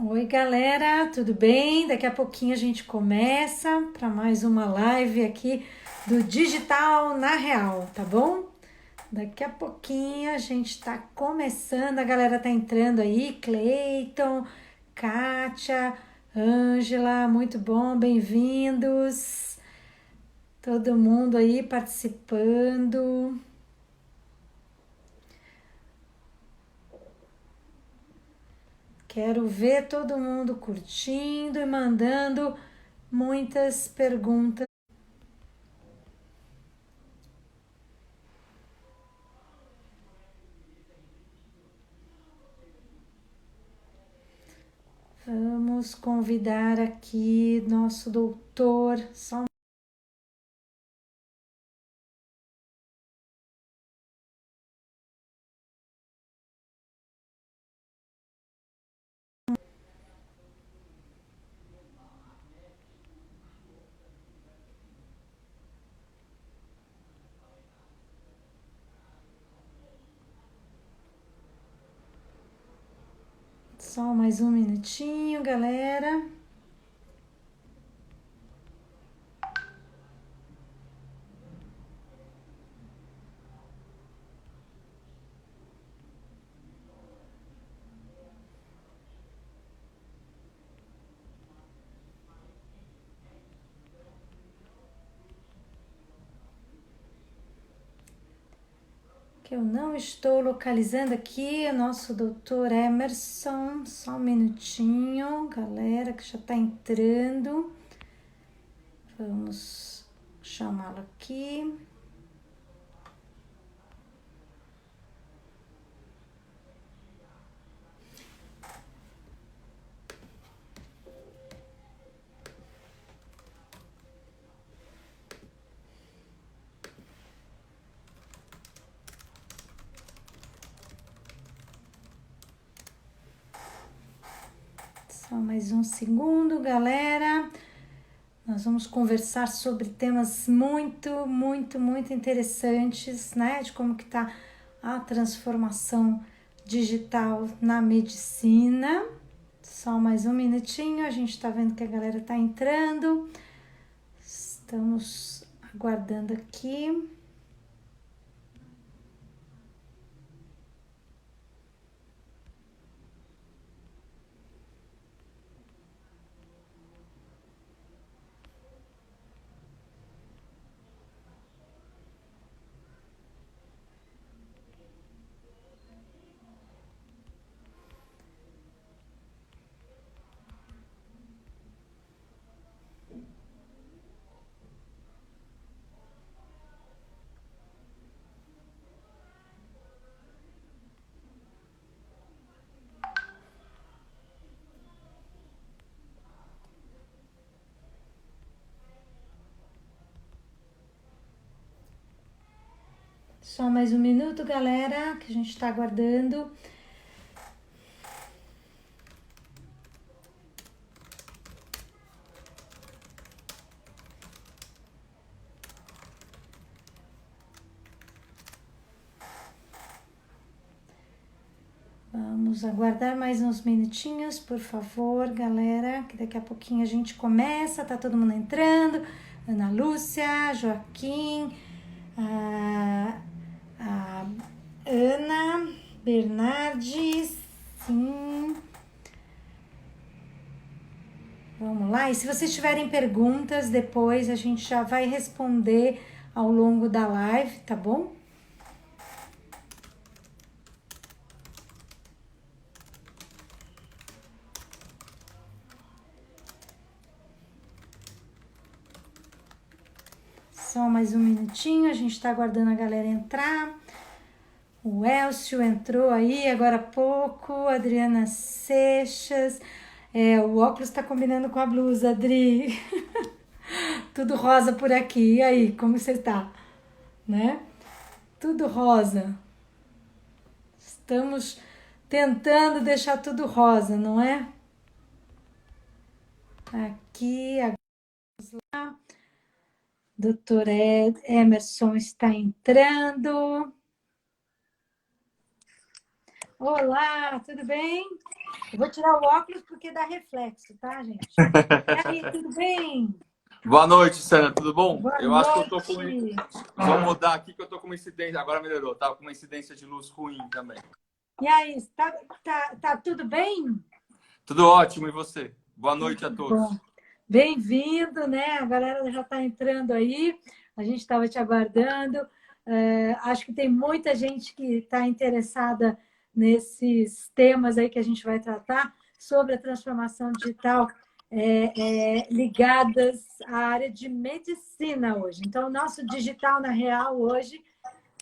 Oi, galera, tudo bem? Daqui a pouquinho a gente começa para mais uma live aqui do Digital na Real, tá bom? Daqui a pouquinho a gente está começando, a galera tá entrando aí, Cleiton, Kátia, Ângela, muito bom, bem-vindos. Todo mundo aí participando. Quero ver todo mundo curtindo e mandando muitas perguntas. Vamos convidar aqui nosso doutor. Só mais um minutinho, galera. Que eu não estou localizando aqui o nosso doutor Emerson. Só um minutinho, galera, que já está entrando. Vamos chamá-lo aqui. Só mais um segundo, galera. Nós vamos conversar sobre temas muito interessantes, né? De como que tá a transformação digital na medicina. Só mais um minutinho, a gente está vendo que a galera está entrando. Estamos aguardando aqui. Só mais um minuto, galera, que a gente está aguardando. Vamos aguardar mais uns minutinhos, por favor, galera, que daqui a pouquinho a gente começa. Tá todo mundo entrando. Ana Lúcia, Joaquim, a Ana, Bernardes, sim. Vamos lá. E se vocês tiverem perguntas, depois a gente já vai responder ao longo da live, tá bom? Só mais um minutinho, a gente está aguardando a galera entrar. O Elcio entrou aí agora há pouco, Adriana Seixas. O óculos está combinando com a blusa, Adri. Tudo rosa por aqui. E aí, como você está? Né? Tudo rosa. Estamos tentando deixar tudo rosa, não é? Aqui, agora. Doutor Emerson está entrando. Olá, tudo bem? Eu vou tirar o óculos porque dá reflexo, tá, gente? E aí, tudo bem? Boa noite, Sandra, tudo bom? Boa Eu acho que eu tô com. noite. Vou mudar aqui que eu tô com uma incidência. Agora melhorou, tava com uma incidência de luz ruim também. E aí, tá tudo bem? Tudo ótimo, e você? Boa noite a Tudo bom. todos. Bem-vindo, né? A galera já está entrando aí. A gente estava te aguardando. Acho que tem muita gente que está interessada nesses temas aí que a gente vai tratar sobre a transformação digital ligadas à área de medicina hoje. Então, o nosso Digital na Real hoje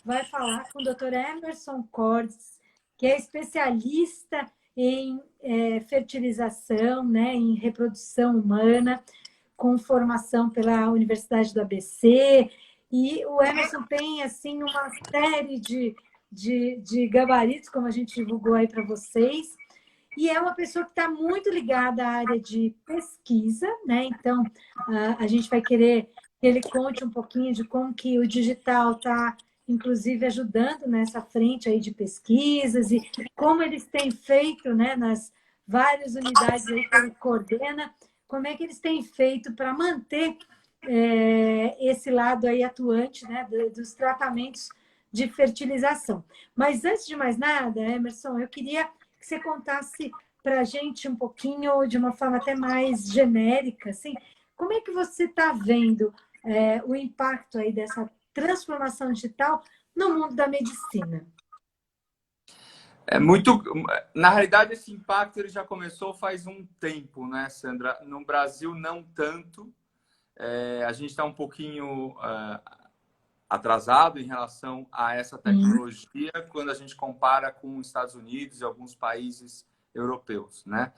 vai falar com o Dr. Emerson Cordes, que é especialista em fertilização, né, em reprodução humana, com formação pela Universidade do ABC. E o Emerson tem assim uma série de gabaritos, como a gente divulgou aí para vocês. E é uma pessoa que está muito ligada à área de pesquisa, né? Então, a gente vai querer que ele conte um pouquinho de como que o digital está, inclusive, ajudando nessa frente aí de pesquisas e como eles têm feito, né, nas várias unidades aí que ele coordena, como é que eles têm feito para manter esse lado aí atuante, né, dos tratamentos de fertilização. Mas antes de mais nada, Emerson, eu queria que você contasse para a gente um pouquinho, de uma forma até mais genérica, assim, como é que você está vendo o impacto aí dessa transformação digital no mundo da medicina? É muito. Na realidade, esse impacto ele já começou faz um tempo, né, Sandra? No Brasil, não tanto. A gente está um pouquinho atrasado em relação a essa tecnologia quando a gente compara com os Estados Unidos e alguns países europeus, né?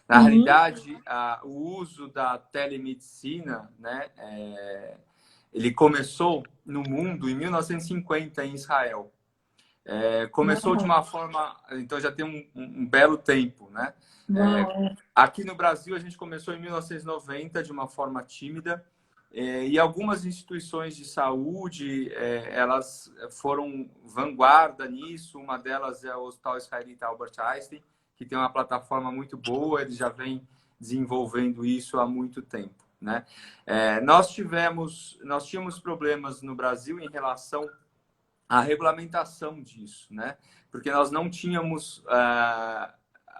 Na Uhum. realidade, o uso da telemedicina, né, ele começou no mundo em 1950 em Israel. Começou de Uau, uma forma, então já tem um belo tempo, né? uau. Aqui no Brasil a gente começou em 1990 de uma forma tímida. E algumas instituições de saúde, elas foram vanguarda nisso. Uma delas é o Hospital Israelita Albert Einstein, que tem uma plataforma muito boa, ele já vem desenvolvendo isso há muito tempo, né? Nós tínhamos problemas no Brasil em relação à regulamentação disso, né? Porque nós não tínhamos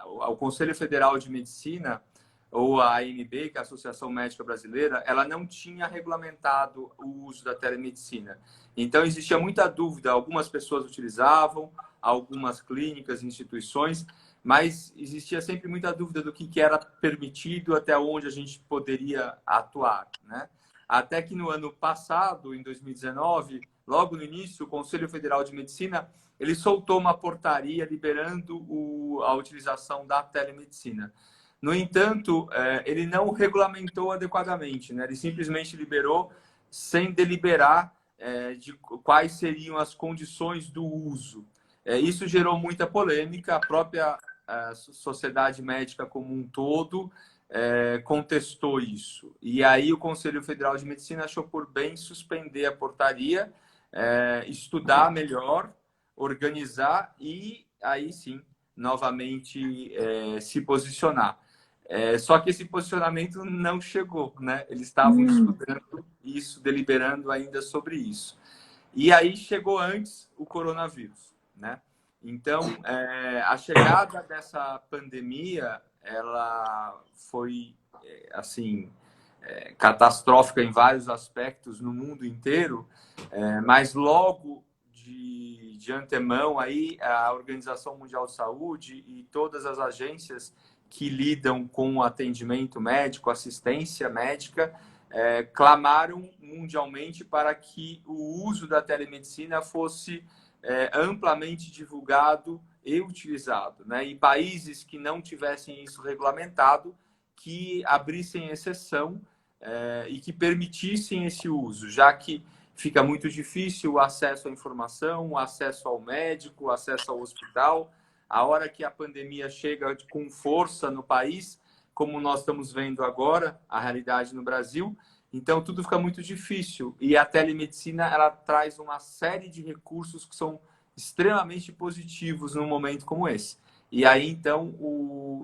o Conselho Federal de Medicina ou a ANB, que é a Associação Médica Brasileira, ela não tinha regulamentado o uso da telemedicina. Então, existia muita dúvida. Algumas pessoas utilizavam, algumas clínicas, instituições, mas existia sempre muita dúvida do que era permitido, até onde a gente poderia atuar, né? Até que no ano passado, em 2019, logo no início, o Conselho Federal de Medicina ele soltou uma portaria liberando a utilização da telemedicina. No entanto, ele não regulamentou adequadamente, né? Ele simplesmente liberou sem deliberar de quais seriam as condições do uso. Isso gerou muita polêmica, a própria sociedade médica como um todo contestou isso. E aí o Conselho Federal de Medicina achou por bem suspender a portaria, estudar melhor, organizar e aí sim, novamente se posicionar. Só que esse posicionamento não chegou, né? Eles estavam estudando isso, deliberando ainda sobre isso. E aí chegou antes o coronavírus, né? Então, a chegada dessa pandemia, ela foi, assim, catastrófica em vários aspectos no mundo inteiro, mas logo de antemão aí a Organização Mundial de Saúde e todas as agências que lidam com o atendimento médico, assistência médica, clamaram mundialmente para que o uso da telemedicina fosse amplamente divulgado e utilizado, né? E países que não tivessem isso regulamentado, que abrissem exceção e que permitissem esse uso, já que fica muito difícil o acesso à informação, o acesso ao médico, o acesso ao hospital. A hora que a pandemia chega com força no país, como nós estamos vendo agora, a realidade no Brasil, então tudo fica muito difícil. E a telemedicina, ela traz uma série de recursos que são extremamente positivos num momento como esse. E aí, então,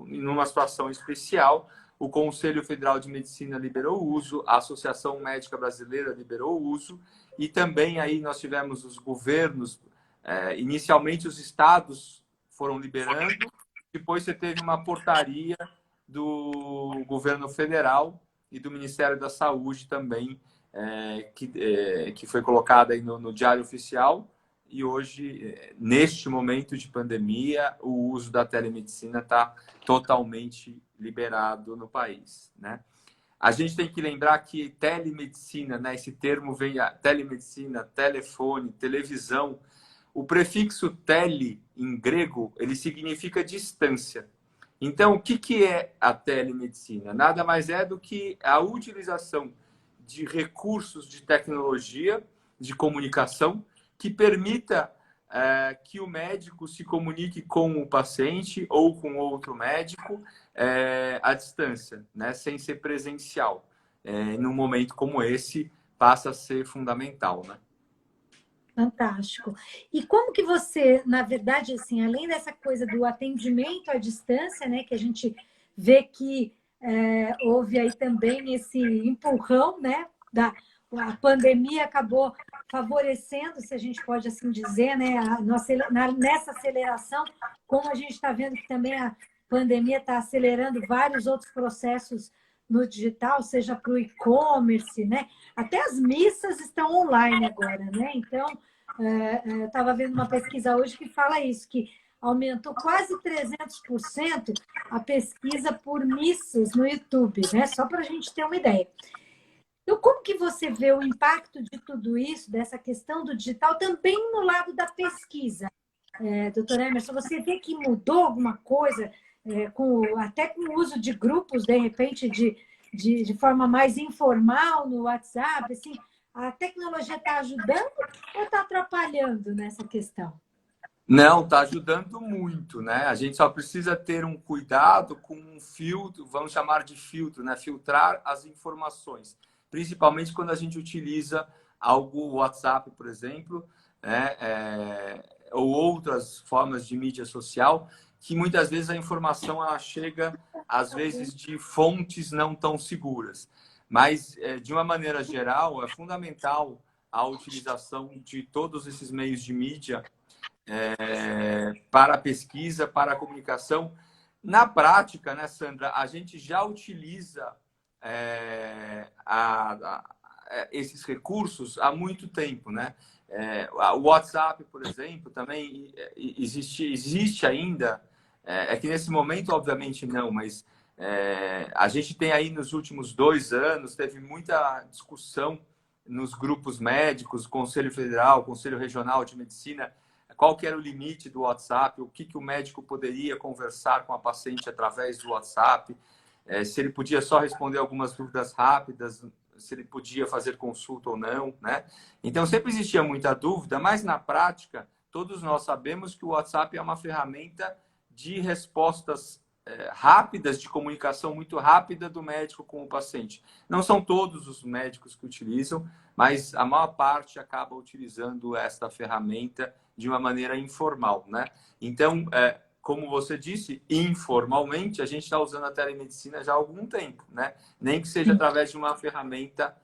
numa situação especial, o Conselho Federal de Medicina liberou o uso, a Associação Médica Brasileira liberou o uso, e também aí nós tivemos os governos, inicialmente os estados foram liberando, depois você teve uma portaria do governo federal e do Ministério da Saúde também, que foi colocada aí no Diário Oficial, e hoje, neste momento de pandemia, o uso da telemedicina está totalmente liberado no país, né? A gente tem que lembrar que telemedicina, né, esse termo vem a telemedicina, telefone, televisão. O prefixo tele, em grego, ele significa distância. Então, o que é a telemedicina? Nada mais é do que a utilização de recursos de tecnologia, de comunicação, que permita que o médico se comunique com o paciente ou com outro médico à distância, né? Sem ser presencial. Num momento como esse, passa a ser fundamental, né? Fantástico. E como que você, na verdade, assim, além dessa coisa do atendimento à distância, né, que a gente vê que houve aí também esse empurrão, né, a pandemia acabou favorecendo, se a gente pode assim dizer, né, nessa aceleração, como a gente está vendo que também a pandemia está acelerando vários outros processos no digital, seja para o e-commerce, né? Até as missas estão online agora, né? Então, eu estava vendo uma pesquisa hoje que fala isso, que aumentou quase 300% a pesquisa por missas no YouTube, né? Só para a gente ter uma ideia. Então, como que você vê o impacto de tudo isso, dessa questão do digital, também no lado da pesquisa? Doutor Emerson, você vê que mudou alguma coisa, até com o uso de grupos, de repente, de forma mais informal no WhatsApp? Assim, a tecnologia está ajudando ou está atrapalhando nessa questão? Não, está ajudando muito, né? A gente só precisa ter um cuidado com um filtro, vamos chamar de filtro, né? Filtrar as informações, principalmente quando a gente utiliza algo WhatsApp, por exemplo, né? Ou outras formas de mídia social, que muitas vezes a informação ela chega, às vezes, de fontes não tão seguras. Mas, de uma maneira geral, é fundamental a utilização de todos esses meios de mídia para a pesquisa, para a comunicação. Na prática, né, Sandra, a gente já utiliza esses recursos há muito tempo, né? O WhatsApp, por exemplo, também existe ainda. Que nesse momento, obviamente, não, mas a gente tem aí nos últimos 2 anos, teve muita discussão nos grupos médicos, Conselho Federal, Conselho Regional de Medicina, qual que era o limite do WhatsApp, o que o médico poderia conversar com a paciente através do WhatsApp, se ele podia só responder algumas dúvidas rápidas, se ele podia fazer consulta ou não, né? Então, sempre existia muita dúvida, mas na prática, todos nós sabemos que o WhatsApp é uma ferramenta de respostas rápidas, de comunicação muito rápida do médico com o paciente. Não são todos os médicos que utilizam, mas a maior parte acaba utilizando esta ferramenta de uma maneira informal, né? Então, como você disse, informalmente, a gente está usando a telemedicina já há algum tempo, né? Nem que seja através de uma ferramenta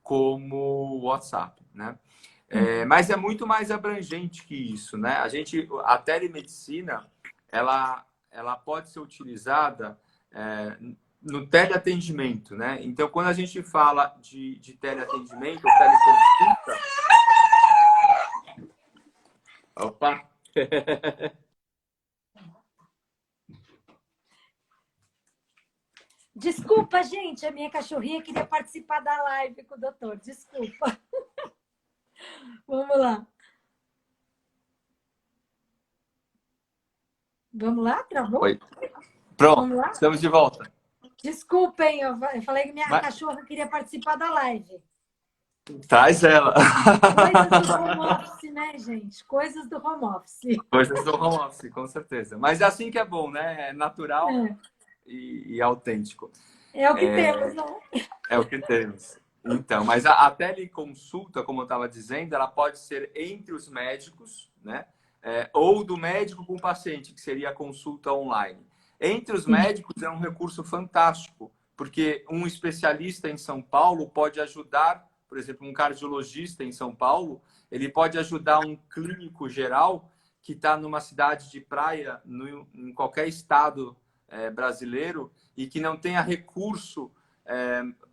como o WhatsApp, né? Mas é muito mais abrangente que isso, né? A telemedicina, ela pode ser utilizada no teleatendimento, né? Então, quando a gente fala de teleatendimento, ou teleconsulta... Opa! Desculpa, gente, a minha cachorrinha queria participar da live com o doutor. Desculpa. Vamos lá. Vamos lá? Travou? Oi. Pronto, vamos lá? Estamos de volta. Desculpem, eu falei que minha cachorra queria participar da live. Traz ela. Coisas do home office, né, gente? Coisas do home office. Coisas do home office, com certeza. Mas é assim que é bom, né? É natural e autêntico. É o que temos, não? É o que temos. Então, mas a teleconsulta, como eu estava dizendo, ela pode ser entre os médicos, né? ou do médico com o paciente, que seria a consulta online. Entre os Sim. médicos é um recurso fantástico, porque um especialista em São Paulo pode ajudar, por exemplo, um cardiologista em São Paulo, ele pode ajudar um clínico geral que está numa cidade de praia, em qualquer estado brasileiro, e que não tenha recurso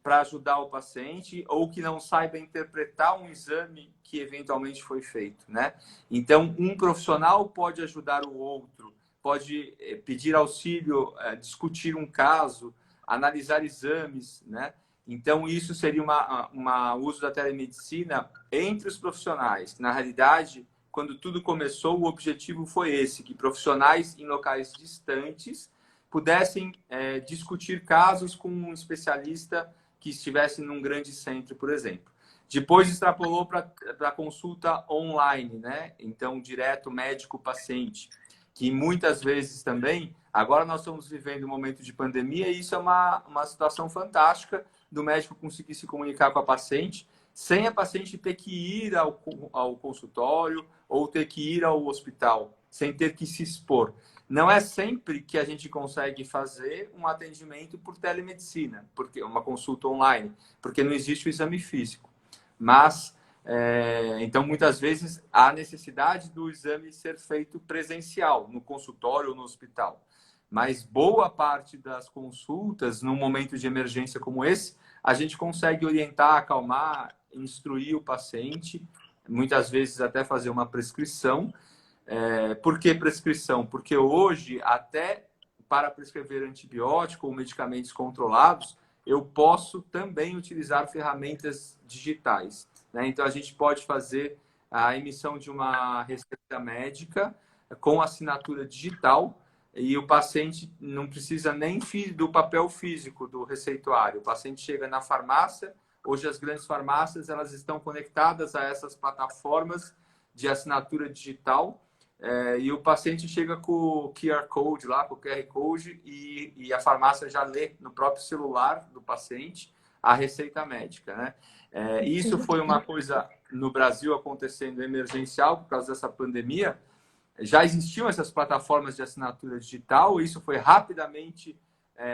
para ajudar o paciente, ou que não saiba interpretar um exame que eventualmente foi feito, né? Então, um profissional pode ajudar o outro, pode pedir auxílio, discutir um caso, analisar exames, né? Então, isso seria uma uso da telemedicina entre os profissionais. Na realidade, quando tudo começou, o objetivo foi esse, que profissionais em locais distantes pudessem discutir casos com um especialista que estivesse num grande centro, por exemplo. Depois extrapolou para a consulta online, né? Então, direto médico-paciente, que muitas vezes também, agora nós estamos vivendo um momento de pandemia e isso é uma situação fantástica do médico conseguir se comunicar com a paciente, sem a paciente ter que ir ao consultório ou ter que ir ao hospital, sem ter que se expor. Não é sempre que a gente consegue fazer um atendimento por telemedicina, porque uma consulta online, porque não existe o exame físico. Mas, então, muitas vezes, há necessidade do exame ser feito presencial, no consultório ou no hospital. Mas boa parte das consultas, num momento de emergência como esse, a gente consegue orientar, acalmar, instruir o paciente, muitas vezes até fazer uma prescrição. Por que prescrição? Porque hoje, até para prescrever antibiótico ou medicamentos controlados, eu posso também utilizar ferramentas digitais, né? Então, a gente pode fazer a emissão de uma receita médica com assinatura digital e o paciente não precisa nem do papel físico do receituário. O paciente chega na farmácia. Hoje, as grandes farmácias elas estão conectadas a essas plataformas de assinatura digital. E o paciente chega com o QR Code lá, com o QR Code, e a farmácia já lê no próprio celular do paciente a receita médica, né? Isso foi uma coisa no Brasil acontecendo emergencial por causa dessa pandemia. Já existiam essas plataformas de assinatura digital, isso foi rapidamente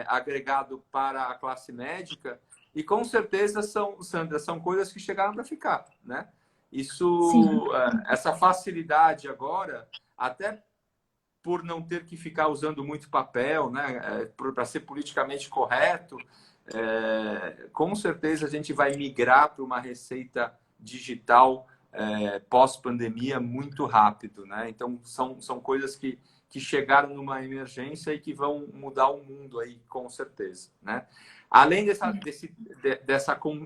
agregado para a classe médica, e com certeza, Sandra, são coisas que chegaram para ficar, né? Essa facilidade agora, até por não ter que ficar usando muito papel, né, para ser politicamente correto, com certeza a gente vai migrar para uma receita digital pós-pandemia muito rápido, né? Então, são coisas que chegaram numa emergência e que vão mudar o mundo aí, com certeza, né? Além dessa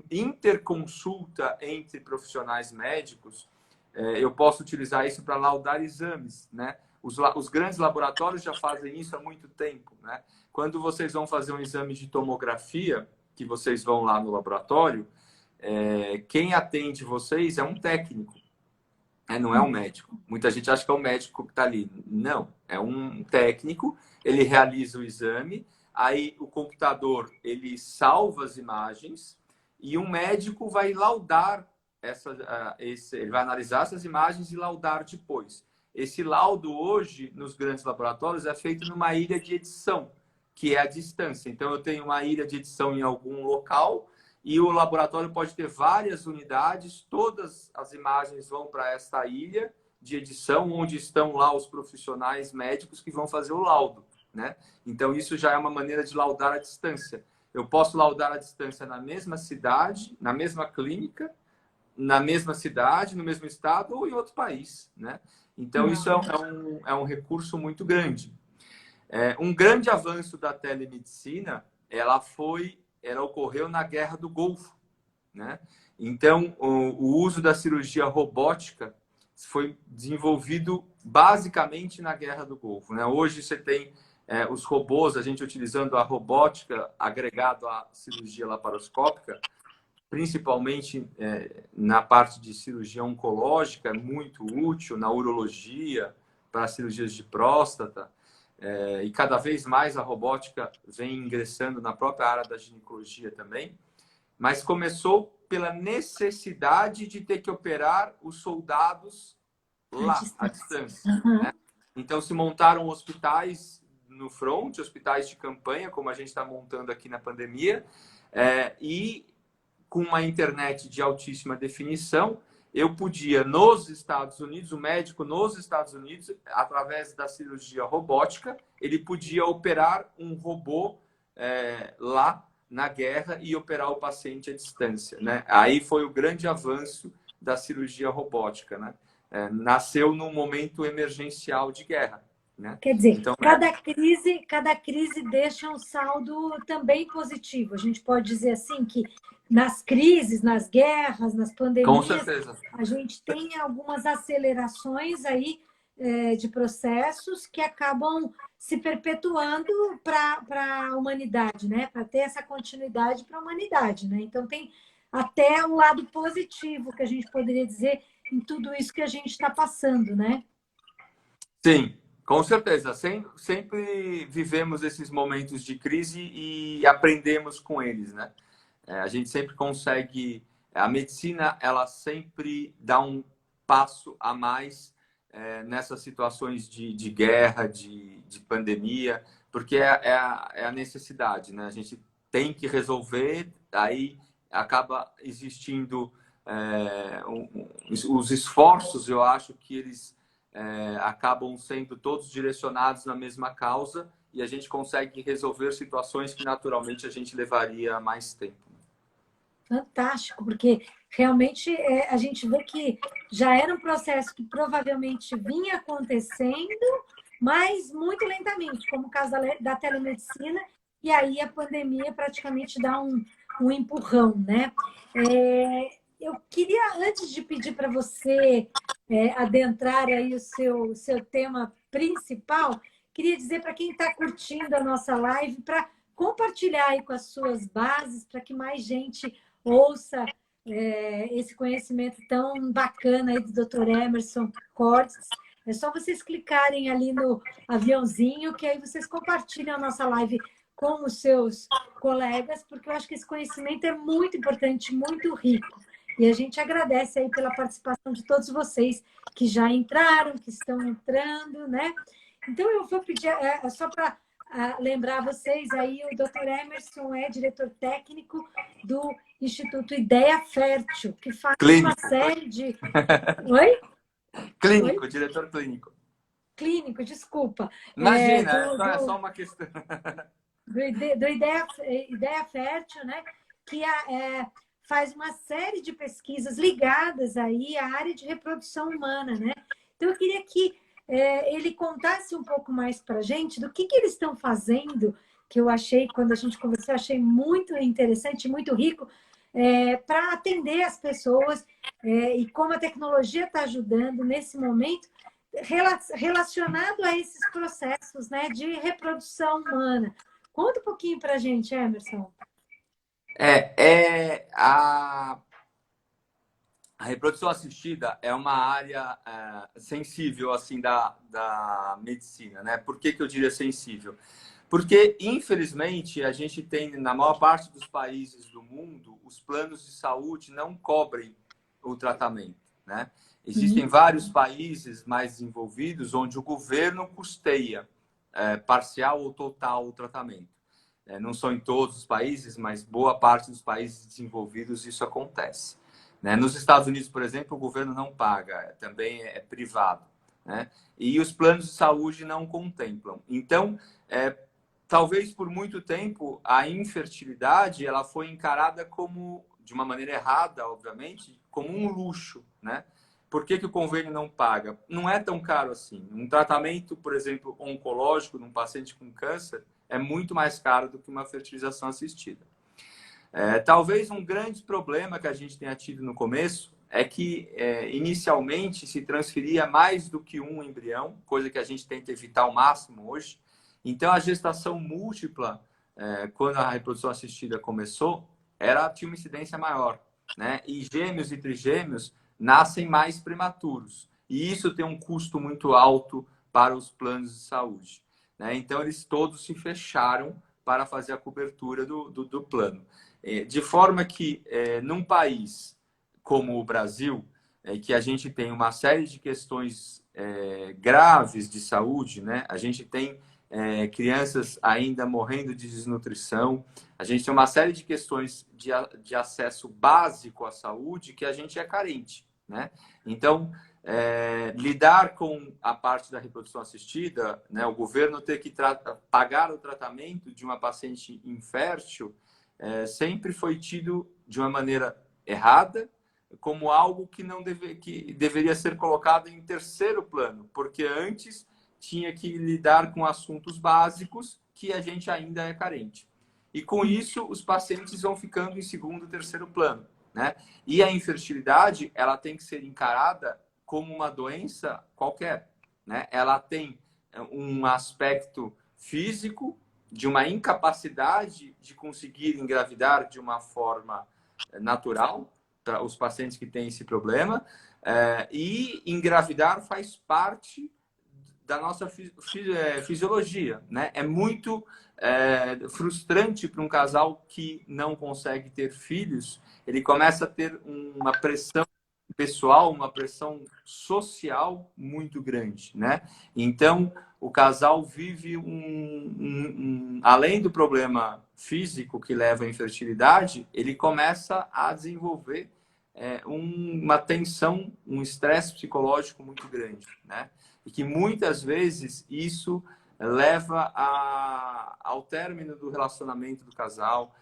interconsulta entre profissionais médicos, eu posso utilizar isso para laudar exames, né? Os grandes laboratórios já fazem isso há muito tempo, né? Quando vocês vão fazer um exame de tomografia, que vocês vão lá no laboratório, quem atende vocês é um técnico, não é um médico. Muita gente acha que é um médico que está ali. Não, é um técnico, ele realiza o exame, aí o computador ele salva as imagens e um médico vai laudar ele vai analisar essas imagens e laudar depois. Esse laudo hoje nos grandes laboratórios é feito numa ilha de edição, que é a distância. Então eu tenho uma ilha de edição em algum local e o laboratório pode ter várias unidades, todas as imagens vão para esta ilha de edição, onde estão lá os profissionais médicos que vão fazer o laudo, né? Então, isso já é uma maneira de laudar à distância. Eu posso laudar à distância na mesma cidade, na mesma clínica, na mesma cidade, no mesmo estado ou em outro país, né? Então, isso é um recurso muito grande. Um grande avanço da telemedicina, ela ocorreu na Guerra do Golfo, né? Então, o uso da cirurgia robótica foi desenvolvido basicamente na Guerra do Golfo, né? Hoje você tem os robôs, a gente utilizando a robótica agregado à cirurgia laparoscópica, principalmente na parte de cirurgia oncológica, é muito útil, na urologia, para cirurgias de próstata. E cada vez mais a robótica vem ingressando na própria área da ginecologia também. Mas começou pela necessidade de ter que operar os soldados lá, à distância, Uhum. né? Então, se montaram hospitais no front, hospitais de campanha, como a gente está montando aqui na pandemia, e com uma internet de altíssima definição, eu podia, nos Estados Unidos, o médico nos Estados Unidos, através da cirurgia robótica, ele podia operar um robô lá na guerra e operar o paciente à distância, né? Aí foi o grande avanço da cirurgia robótica, né? Nasceu num momento emergencial de guerra, né? Quer dizer, Então, cada crise deixa um saldo também positivo. A gente pode dizer assim que nas crises, nas guerras, nas com pandemias, certeza. a gente tem algumas acelerações aí de processos que acabam se perpetuando para a humanidade, né? Para ter essa continuidade para a humanidade, né? Então tem até um lado positivo que a gente poderia dizer em tudo isso que a gente está passando, né? Sim, com certeza. Sempre vivemos esses momentos de crise e aprendemos com eles, né? A gente sempre consegue. A medicina, ela sempre dá um passo a mais nessas situações de guerra, de pandemia, porque é a necessidade, né? A gente tem que resolver, aí acaba existindo os esforços, eu acho que eles acabam sendo todos direcionados na mesma causa e a gente consegue resolver situações que naturalmente a gente levaria mais tempo. Fantástico, porque realmente a gente vê que já era um processo que provavelmente vinha acontecendo, mas muito lentamente, como o caso da telemedicina, e aí a pandemia praticamente dá um empurrão, né? Eu queria, antes de pedir para você adentrar aí o seu tema principal, queria dizer para quem está curtindo a nossa live, para compartilhar aí com as suas bases, para que mais gente ouça esse conhecimento tão bacana aí do Dr. Emerson Cortes. É só vocês clicarem ali no aviãozinho, que aí vocês compartilham a nossa live com os seus colegas, porque eu acho que esse conhecimento é muito importante, muito rico. E a gente agradece aí pela participação de todos vocês que já entraram, que estão entrando, né? Então, eu vou pedir, só para lembrar vocês, aí o Dr. Emerson é diretor técnico do Instituto Ideia Fértil, que faz uma Clínico. série de... Oi? Clínico, Oi? diretor clínico. Clínico, desculpa. Imagina, é só uma questão. Do Ideia Fértil, né? Que faz uma série de pesquisas ligadas aí à área de reprodução humana, né? Então, eu queria que ele contasse um pouco mais para a gente do que eles estão fazendo, que eu achei, quando a gente conversou, eu achei muito interessante, muito rico, para atender as pessoas e como a tecnologia está ajudando nesse momento relacionado a esses processos, né, de reprodução humana. Conta um pouquinho para a gente, Emerson. A reprodução assistida é uma área sensível assim da medicina, né? Por que eu diria sensível? Porque, infelizmente, a gente tem, na maior parte dos países do mundo, os planos de saúde não cobrem o tratamento, né? Existem vários países mais desenvolvidos onde o governo custeia parcial ou total o tratamento. Não são em todos os países, mas boa parte dos países desenvolvidos isso acontece. Nos Estados Unidos, por exemplo, o governo não paga, também é privado, né? E os planos de saúde não contemplam. Então, talvez por muito tempo, a infertilidade ela foi encarada como, de uma maneira errada, obviamente, como um luxo, né? Por que o convênio não paga? Não é tão caro assim. Um tratamento, por exemplo, oncológico num paciente com câncer é muito mais caro do que uma fertilização assistida. Talvez um grande problema que a gente tenha tido no começo é que, inicialmente, se transferia mais do que um embrião, coisa que a gente tenta evitar ao máximo hoje. Então, a gestação múltipla, quando a reprodução assistida começou, tinha uma incidência maior, né? E gêmeos e trigêmeos nascem mais prematuros. E isso tem um custo muito alto para os planos de saúde, né? Então, eles todos se fecharam para fazer a cobertura do plano. De forma que, num país como o Brasil, que a gente tem uma série de questões graves de saúde, né? A gente tem crianças ainda morrendo de desnutrição, a gente tem uma série de questões de acesso básico à saúde que a gente é carente, né? Então, lidar com a parte da reprodução assistida, né? O governo ter que pagar o tratamento de uma paciente infértil sempre foi tido de uma maneira errada, como algo que deveria ser colocado em terceiro plano, porque antes tinha que lidar com assuntos básicos que a gente ainda é carente. E com isso, os pacientes vão ficando em segundo, terceiro plano, né? E a infertilidade, ela tem que ser encarada como uma doença qualquer, né? Ela tem um aspecto físico, de uma incapacidade de conseguir engravidar de uma forma natural, para os pacientes que têm esse problema, e engravidar faz parte da nossa fisiologia, né? É muito frustrante para um casal que não consegue ter filhos, ele começa a ter uma pressão pessoal, uma pressão social muito grande, né? Então, o casal vive além do problema físico que leva à infertilidade, ele começa a desenvolver uma tensão, um estresse psicológico muito grande, né? E que muitas vezes isso leva ao término do relacionamento do casal,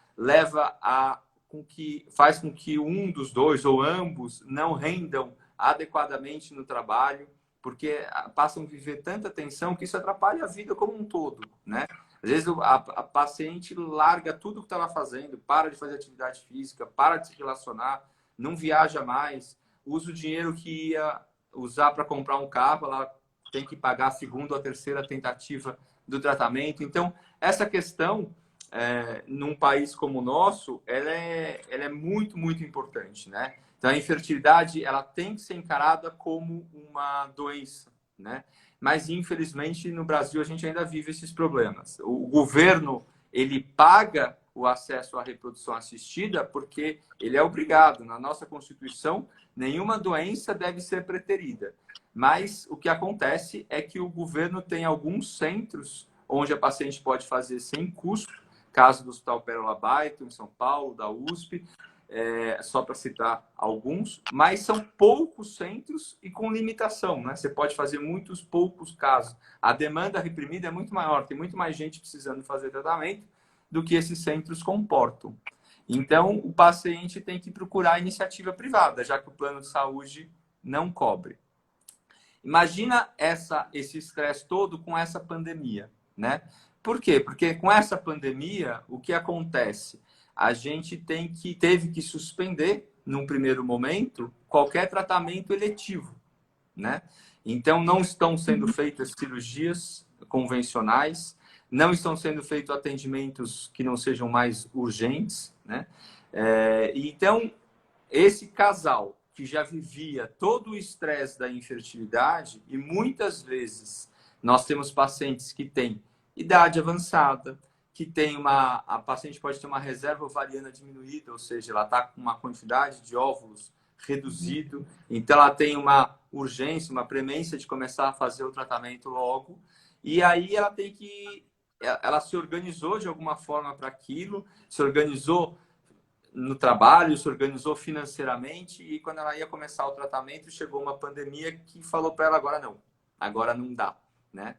faz com que um dos dois ou ambos não rendam adequadamente no trabalho, porque passam a viver tanta tensão que isso atrapalha a vida como um todo, né? Às vezes a paciente larga tudo que estava fazendo, para de fazer atividade física, para de se relacionar, não viaja mais, usa o dinheiro que ia usar para comprar um carro, ela tem que pagar a segunda ou a terceira tentativa do tratamento. Então, essa questão, num país como o nosso, ela é muito, muito importante, né? Então, a infertilidade, ela tem que ser encarada como uma doença, né? Mas, infelizmente, no Brasil, a gente ainda vive esses problemas. O governo, ele paga o acesso à reprodução assistida porque ele é obrigado. Na nossa Constituição, nenhuma doença deve ser preterida. Mas o que acontece é que o governo tem alguns centros onde a paciente pode fazer sem custo, caso do Hospital Pérola Baito, em São Paulo, da USP, só para citar alguns, mas são poucos centros e com limitação, né? Você pode fazer muitos poucos casos. A demanda reprimida é muito maior, tem muito mais gente precisando fazer tratamento do que esses centros comportam. Então, o paciente tem que procurar iniciativa privada, já que o plano de saúde não cobre. Imagina esse estresse todo com essa pandemia, né? Por quê? Porque com essa pandemia, o que acontece? A gente teve que suspender, num primeiro momento, qualquer tratamento eletivo, né? Então, não estão sendo feitas cirurgias convencionais, não estão sendo feitos atendimentos que não sejam mais urgentes, né? Então, esse casal que já vivia todo o estresse da infertilidade, e muitas vezes nós temos pacientes que têm idade avançada, que a paciente pode ter uma reserva ovariana diminuída, ou seja, ela está com uma quantidade de óvulos reduzido, então ela tem uma urgência, uma premência de começar a fazer o tratamento logo, e aí ela se organizou de alguma forma para aquilo, se organizou no trabalho, se organizou financeiramente, e quando ela ia começar o tratamento, chegou uma pandemia que falou para ela: agora não dá, né?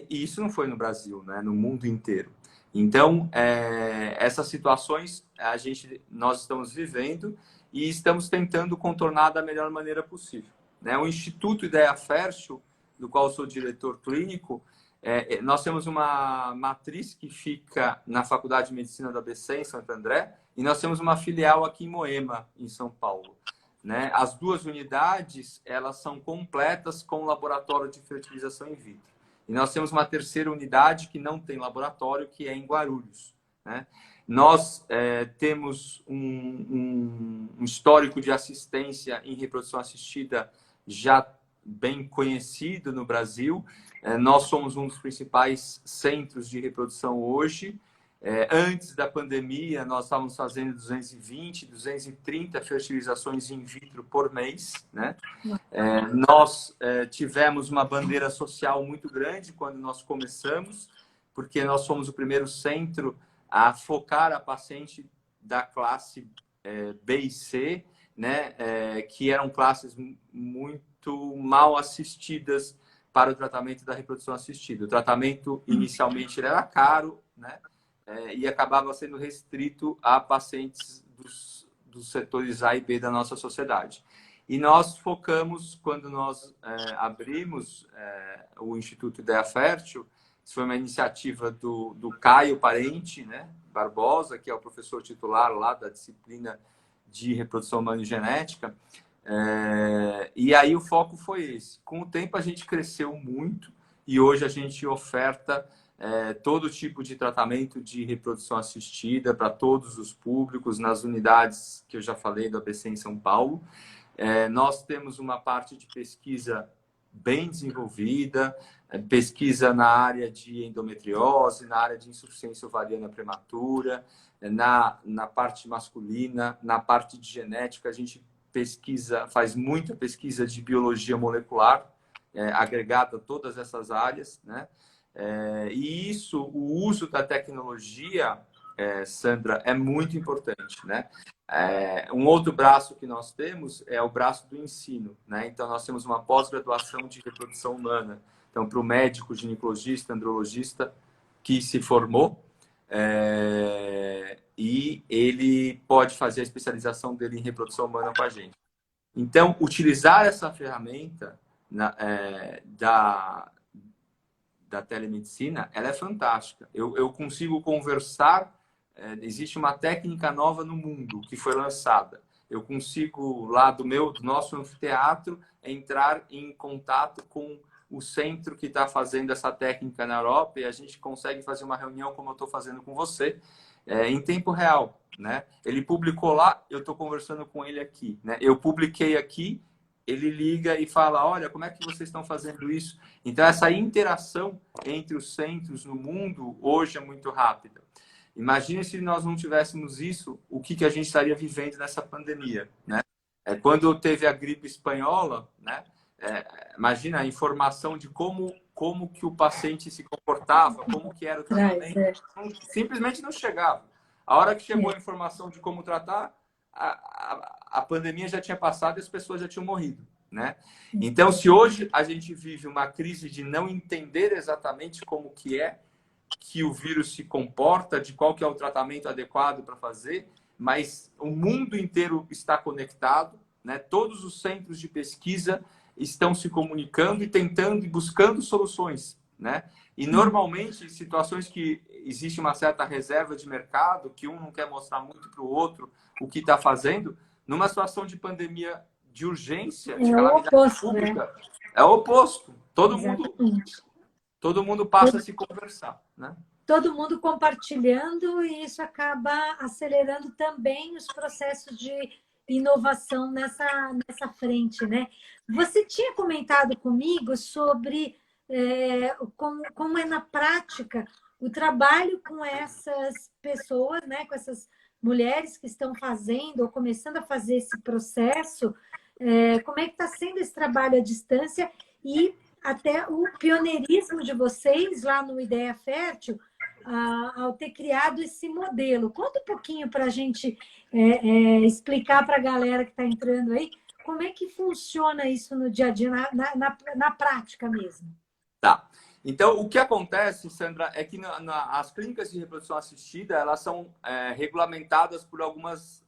E isso não foi no Brasil, né? No mundo inteiro. Então, essas situações nós estamos vivendo e estamos tentando contornar da melhor maneira possível, né? O Instituto Ideia Fértil, do qual sou diretor clínico, nós temos uma matriz que fica na Faculdade de Medicina da ABC, em Santo André, e nós temos uma filial aqui em Moema, em São Paulo, né? As duas unidades, elas são completas com laboratório de fertilização in vitro. E nós temos uma terceira unidade que não tem laboratório, que é em Guarulhos, né? Nós temos um histórico de assistência em reprodução assistida já bem conhecido no Brasil. Nós somos um dos principais centros de reprodução hoje. Antes da pandemia, nós estávamos fazendo 220, 230 fertilizações in vitro por mês, né? Nós tivemos uma bandeira social muito grande quando nós começamos, porque nós fomos o primeiro centro a focar a paciente da classe B e C, né? Que eram classes muito mal assistidas para o tratamento da reprodução assistida. O tratamento, inicialmente, ele era caro, né? E acabava sendo restrito a pacientes dos setores A e B da nossa sociedade. E nós focamos, quando nós abrimos o Instituto Ideia Fértil, isso foi uma iniciativa do Caio Parente, né, Barbosa, que é o professor titular lá da disciplina de reprodução humana e genética. E aí o foco foi esse. Com o tempo a gente cresceu muito e hoje a gente oferta todo tipo de tratamento de reprodução assistida para todos os públicos nas unidades que eu já falei do ABC em São Paulo. Nós temos uma parte de pesquisa bem desenvolvida, pesquisa na área de endometriose, na área de insuficiência ovariana prematura, na parte masculina, na parte de genética, a gente faz muita pesquisa de biologia molecular, agregada a todas essas áreas, né? E o uso da tecnologia, Sandra, é muito importante, né? Um outro braço que nós temos é o braço do ensino, né? Então, nós temos uma pós-graduação de reprodução humana. Então, para o médico, ginecologista, andrologista que se formou, e ele pode fazer a especialização dele em reprodução humana com a gente. Então, utilizar essa ferramenta da telemedicina, ela é fantástica. Eu consigo conversar, existe uma técnica nova no mundo que foi lançada. Eu consigo, lá do nosso anfiteatro, entrar em contato com o centro que está fazendo essa técnica na Europa e a gente consegue fazer uma reunião como eu estou fazendo com você, em tempo real, né? Ele publicou lá, eu estou conversando com ele aqui, né? Eu publiquei aqui, ele liga e fala, olha, como é que vocês estão fazendo isso? Então, essa interação entre os centros no mundo hoje é muito rápida. Imagine se nós não tivéssemos isso, o que a gente estaria vivendo nessa pandemia, né? Quando teve a gripe espanhola, né? Imagina a informação de como que o paciente se comportava, como que era o tratamento. Simplesmente não chegava. A hora que chegou a informação de como tratar, a pandemia já tinha passado e as pessoas já tinham morrido, né? Então, se hoje a gente vive uma crise de não entender exatamente como que o vírus se comporta, de qual que é o tratamento adequado para fazer, mas o mundo inteiro está conectado, né? Todos os centros de pesquisa estão se comunicando e tentando e buscando soluções, né? E normalmente, em situações que existe uma certa reserva de mercado, que um não quer mostrar muito para o outro o que está fazendo, numa situação de pandemia de urgência, de calamidade pública, né? É o oposto. Todo mundo passa a se conversar, né? Todo mundo compartilhando e isso acaba acelerando também os processos de inovação nessa frente, né? Você tinha comentado comigo sobre como é na prática o trabalho com essas pessoas, né? Com essas mulheres que estão fazendo ou começando a fazer esse processo, como é que está sendo esse trabalho à distância e até o pioneirismo de vocês lá no Ideia Fértil, ao ter criado esse modelo. Conta um pouquinho para a gente explicar para a galera que está entrando aí como é que funciona isso no dia a dia, na prática mesmo. Tá. Então, o que acontece, Sandra, é que as clínicas de reprodução assistida, elas são regulamentadas por algumas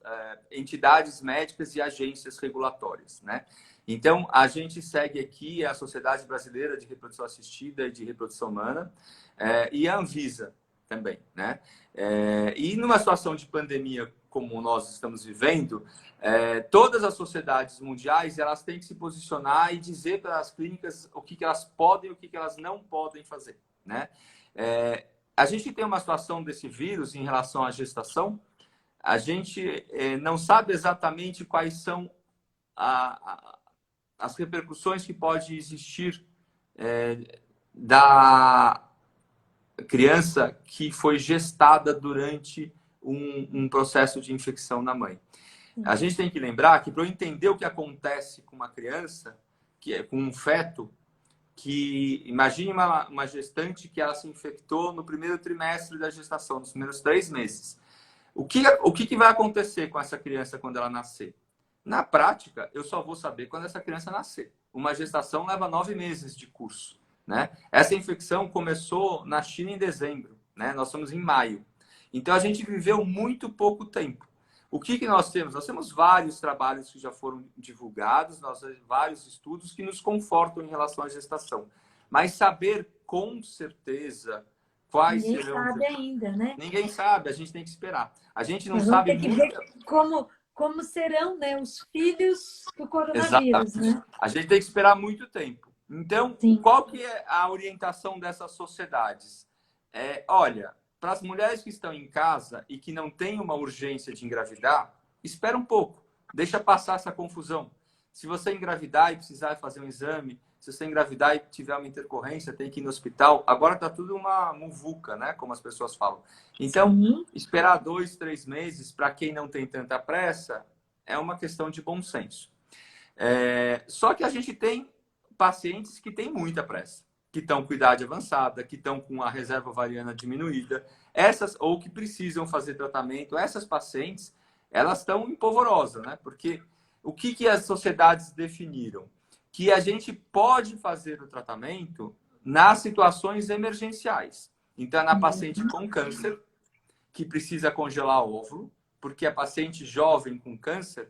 entidades médicas e agências regulatórias, né? Então, a gente segue aqui a Sociedade Brasileira de Reprodução Assistida e de Reprodução Humana e a Anvisa também, né? E numa situação de pandemia como nós estamos vivendo, todas as sociedades mundiais elas têm que se posicionar e dizer para as clínicas o que elas podem e o que elas não podem fazer, né? A gente tem uma situação desse vírus em relação à gestação, a gente não sabe exatamente quais são as repercussões que pode existir criança que foi gestada durante um processo de infecção na mãe. A gente tem que lembrar que para eu entender o que acontece com uma criança, que é com um feto, que imagine uma gestante que ela se infectou no primeiro trimestre da gestação, nos primeiros 3 meses. O que vai acontecer com essa criança quando ela nascer? Na prática, eu só vou saber quando essa criança nascer. Uma gestação leva 9 meses de curso, né? Essa infecção começou na China em dezembro, né? Nós estamos em maio. Então, a gente viveu muito pouco tempo. O que nós temos? Nós temos vários trabalhos que já foram divulgados, nós temos vários estudos que nos confortam em relação à gestação. Mas saber com certeza quais Ninguém serão... sabe ainda, né? Ninguém sabe, a gente tem que esperar. A gente não Nós vamos sabe ter que muito... ver como serão, né, os filhos do coronavírus, Exatamente. né? A gente tem que esperar muito tempo. Então, Sim. qual que é a orientação dessas sociedades? Olha, para as mulheres que estão em casa e que não têm uma urgência de engravidar, espera um pouco, deixa passar essa confusão. Se você engravidar e precisar fazer um exame, se você engravidar e tiver uma intercorrência, tem que ir no hospital. Agora está tudo uma muvuca, né? Como as pessoas falam. Então, Sim. esperar 2, 3 meses, para quem não tem tanta pressa, é uma questão de bom senso. Só que a gente tem pacientes que têm muita pressa, que estão com idade avançada, que estão com a reserva ovariana diminuída, ou que precisam fazer tratamento. Essas pacientes, elas estão em polvorosa, né? Porque o que as sociedades definiram? Que a gente pode fazer o tratamento nas situações emergenciais. Então, na paciente com câncer, que precisa congelar o óvulo, porque a paciente jovem com câncer,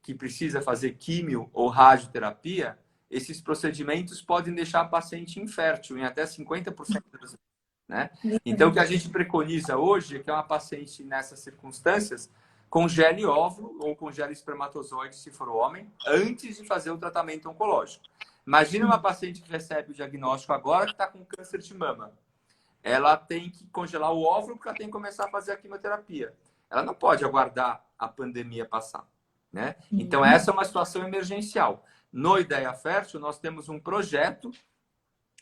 que precisa fazer químio ou radioterapia, esses procedimentos podem deixar a paciente infértil em até 50% das vezes, né? Então, o que a gente preconiza hoje é que uma paciente nessas circunstâncias congele óvulo ou congele espermatozoide, se for homem, antes de fazer o tratamento oncológico. Imagina uma paciente que recebe o diagnóstico agora que está com câncer de mama. Ela tem que congelar o óvulo porque ela tem que começar a fazer a quimioterapia. Ela não pode aguardar a pandemia passar, né? Então, essa é uma situação emergencial. No Ideia Fértil, nós temos um projeto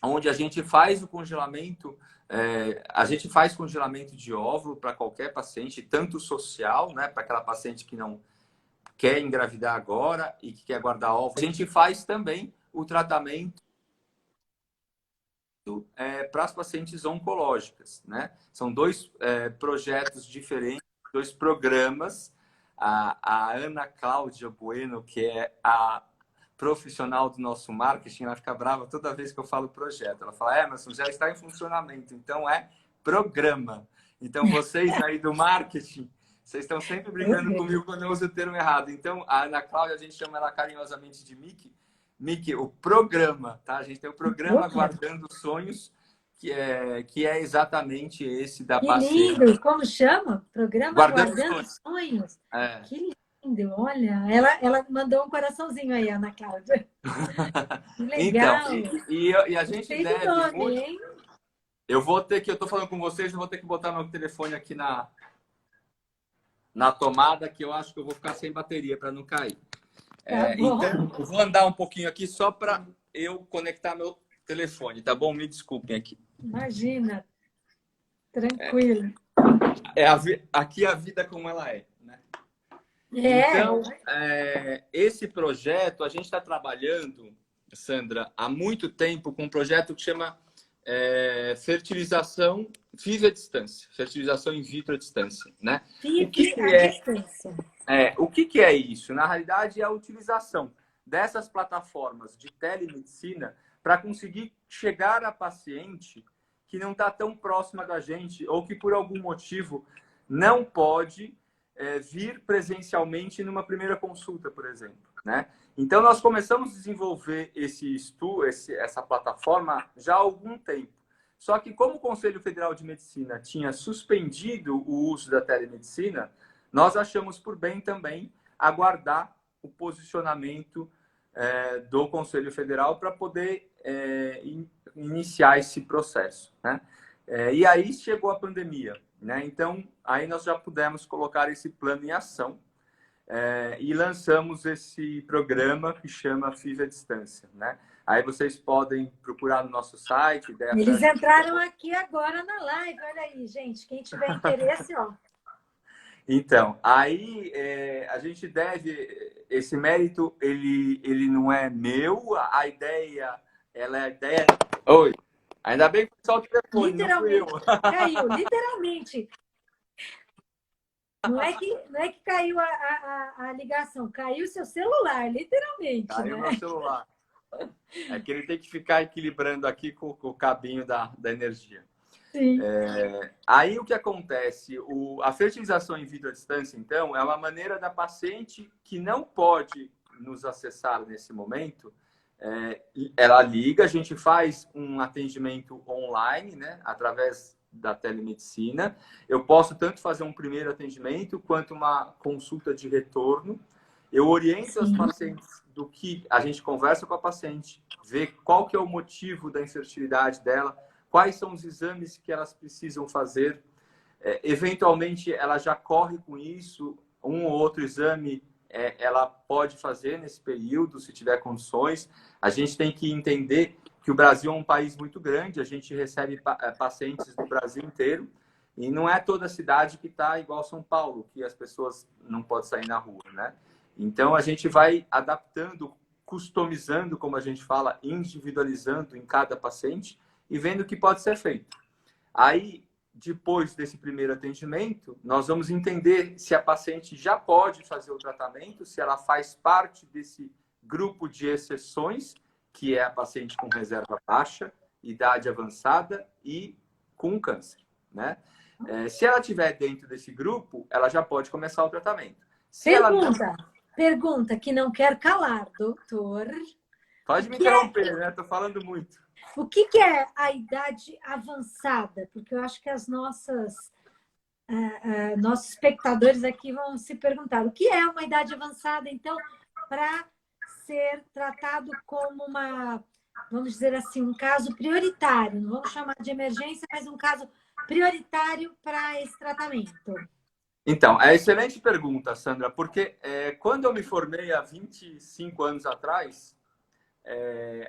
onde a gente faz o congelamento, a gente faz congelamento de óvulo para qualquer paciente, tanto social, né, para aquela paciente que não quer engravidar agora e que quer guardar óvulo. A gente faz também o tratamento para as pacientes oncológicas, né? São 2 projetos diferentes, 2 programas. A Ana Cláudia Bueno, que é a profissional do nosso marketing, ela fica brava toda vez que eu falo projeto. Ela fala, Emerson, já está em funcionamento, então é programa. Então, vocês aí do marketing, vocês estão sempre brigando comigo quando eu uso o termo errado. Então, a Ana Cláudia, a gente chama ela carinhosamente de Mickey. Mickey, o programa, tá? A gente tem o programa Guardando Sonhos, que é exatamente esse da paciente. Que lindo! Como chama? Programa Guardando Sonhos. Que lindo! Olha, ela mandou um coraçãozinho aí, Ana Cláudia. Que legal! Então, e a gente deve nome, muito... hein? Eu tô falando com vocês, eu vou ter que botar meu telefone aqui na tomada, que eu acho que eu vou ficar sem bateria para não cair. Então, eu vou andar um pouquinho aqui só para eu conectar meu telefone, tá bom? Me desculpem aqui. Imagina. Tranquilo. Aqui a vida como ela é, né? É. Então, esse projeto, a gente está trabalhando, Sandra, há muito tempo com um projeto que chama fertilização viva à distância, fertilização in vitro à distância, né? O que é isso? Na realidade, é a utilização dessas plataformas de telemedicina para conseguir chegar a paciente que não está tão próxima da gente ou que, por algum motivo, não pode vir presencialmente numa primeira consulta, por exemplo, né? Então, nós começamos a desenvolver essa plataforma já há algum tempo. Só que, como o Conselho Federal de Medicina tinha suspendido o uso da telemedicina, nós achamos por bem também aguardar o posicionamento do Conselho Federal para poder iniciar esse processo, né? E aí chegou a pandemia, né? Então, aí nós já pudemos colocar esse plano em ação. e lançamos esse programa que chama FIV à Distância, né? Aí vocês podem procurar no nosso site. Eles entraram aqui agora na live, olha aí, gente. Quem tiver interesse, ó. Então, aí a gente deve, esse mérito, ele não é meu, a ideia, ela é a ideia... Oi, ainda bem que o pessoal do telefone, literalmente, não fui eu. caiu, literalmente. Não é que caiu a ligação, caiu o seu celular, literalmente. Caiu né? meu celular. É que ele tem que ficar equilibrando aqui com o cabinho da energia. Sim. Aí o que acontece? A fertilização in vitro à distância, então, é uma maneira da paciente que não pode nos acessar nesse momento. Ela liga, a gente faz um atendimento online, né, através da telemedicina. Eu posso tanto fazer um primeiro atendimento quanto uma consulta de retorno. Eu oriento as pacientes do que a gente conversa com a paciente, vê qual que é o motivo da infertilidade dela, quais são os exames que elas precisam fazer. Eventualmente, ela já corre com isso, um ou outro exame ela pode fazer nesse período, se tiver condições. A gente tem que entender que o Brasil é um país muito grande, a gente recebe pacientes do Brasil inteiro, e não é toda cidade que está igual São Paulo, que as pessoas não podem sair na rua, né? Então, a gente vai adaptando, customizando, como a gente fala, individualizando em cada paciente e vendo o que pode ser feito. Aí, depois desse primeiro atendimento, nós vamos entender se a paciente já pode fazer o tratamento, se ela faz parte desse grupo de exceções, que é a paciente com reserva baixa, idade avançada e com câncer, né? Se ela estiver dentro desse grupo, ela já pode começar o tratamento. Pergunta que não quer calar, doutor. Pode me interromper, né? Estou falando muito. O que é a idade avançada? Porque eu acho que as nossos espectadores aqui vão se perguntar. O que é uma idade avançada, então, para ser tratado como vamos dizer assim, um caso prioritário? Não vamos chamar de emergência, mas um caso prioritário para esse tratamento. Então, é excelente pergunta, Sandra, porque quando eu me formei há 25 anos atrás,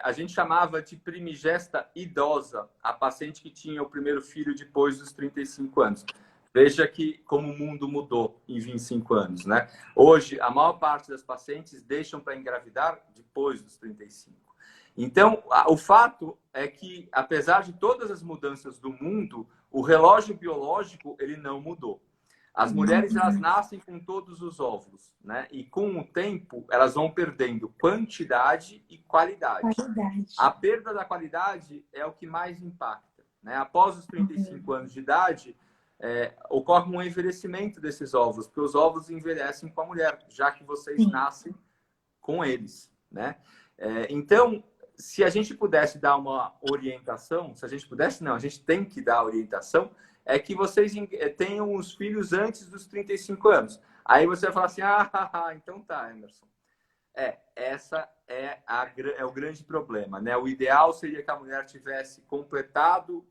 a gente chamava de primigesta idosa a paciente que tinha o primeiro filho depois dos 35 anos. Veja que como o mundo mudou em 25 anos, né? Hoje, a maior parte das pacientes deixam para engravidar depois dos 35. Então, o fato é que, apesar de todas as mudanças do mundo, o relógio biológico ele não mudou. As mulheres, elas nascem com todos os óvulos, né? E com o tempo, elas vão perdendo quantidade e qualidade. A perda da qualidade é o que mais impacta, né? Após os 35 anos de idade, ocorre um envelhecimento desses óvulos, porque os óvulos envelhecem com a mulher, já que vocês nascem com eles, né? Então, se a gente pudesse dar uma orientação, se a gente pudesse, não, a gente tem que dar orientação, é que vocês tenham os filhos antes dos 35 anos. Aí você vai falar assim, então tá, Emerson. Essa é o grande problema, né? O ideal seria que a mulher tivesse completado